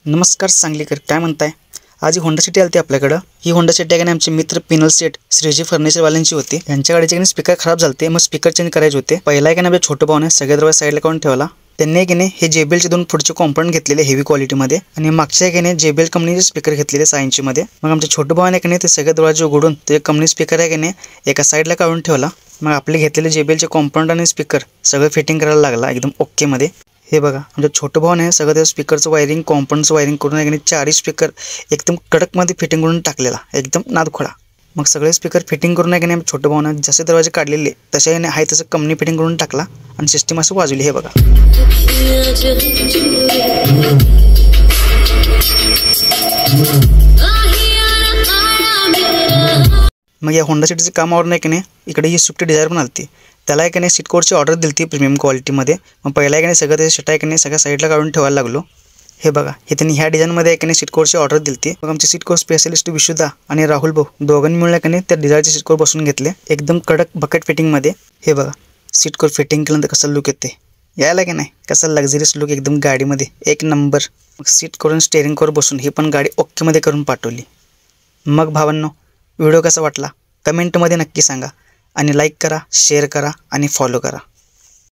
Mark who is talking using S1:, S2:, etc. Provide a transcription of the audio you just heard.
S1: नमस्कार सांगलीकर, काय म्हणताय? आज ही होंडा सिटी आलती आपल्याकडं। ही होंडा सिटी आहे आमचे मित्र पिनल सेट श्रीजी फर्निचरवाल्यांची होती। यांच्या गाडीचे स्पीकर खराब झालते, मग स्पीकर चेंज करायचे होते। पहिला आहे आपल्या छोटं भाऊने सगळ्यात दरवाजा साईडला काढून ठेवला। त्यांनी हे JBL चे दोन पुढचे कॉम्पोनंट घेतलेले हेवी क्वालिटीमध्ये आणि मागच्या JBL कंपनीचे स्पीकर घेतलेले 6 इंची मध्ये। मग आमच्या छोटं भावाने ते सगळे दरवाजे उघडून ते कंपनी स्पीकर आहे एका साईडला काढून ठेवला। मग आपले घेतलेले JBL चे कॉम्पोनंट आणि स्पीकर सगळं फिटिंग करायला लागला एकदम ओके मध्ये। हे बघा, आमच्या छोटं भावाने सगळं त्या स्पीकरचं वायरिंग कॉम्पोनंट्स वायरिंग करून चारही स्पीकर एकदम कडकमध्ये फिटिंग करून टाकलेला, एकदम नादखोळा। मग सगळे स्पीकर फिटिंग करून आम्ही छोटं भावाने जसे दरवाजे काढलेले तसे आहे तसं कंपनी फिटिंग करून टाकला आणि सिस्टीम असं वाजवली। हे बघा, मग या होंडा सिटीच्या कामावर इकडे ही स्विफ्ट डिझायर पण आलती। त्याला सीट कोडची ऑर्डर दिली प्रीमियम क्वालिटीमध्ये। मग पहिला सगळं ते शटा सगळ्या साईडला काढून ठेवायला लागलो। हे बघा, हे त्यांनी ह्या डिझाईनमध्ये सीट कोडची ऑर्डर दिली। मग आमचे सीट कोड स्पेशलिस्ट विशुद्धा आणि राहुल भाऊ दोघांनी मिळून त्या डिझायरचे सीट कोड बसून घेतले एकदम कडक बकेट फिटिंगमध्ये। हे बघा, सीट कोड फिटिंग केल्यानंतर कसं लुक येते, यायला कसं लक्झरियस लुक एकदम गाडीमध्ये एक नंबर। मग सीट करून स्टेअरिंग कोड बसून ही पण गाडी ओके मध्ये करून पाठवली। मग भावांनो, व्हिडिओ कसा वाटला कमेंटमध्ये नक्की सांगा आणि लाईक करा, शेअर करा आणि फॉलो करा।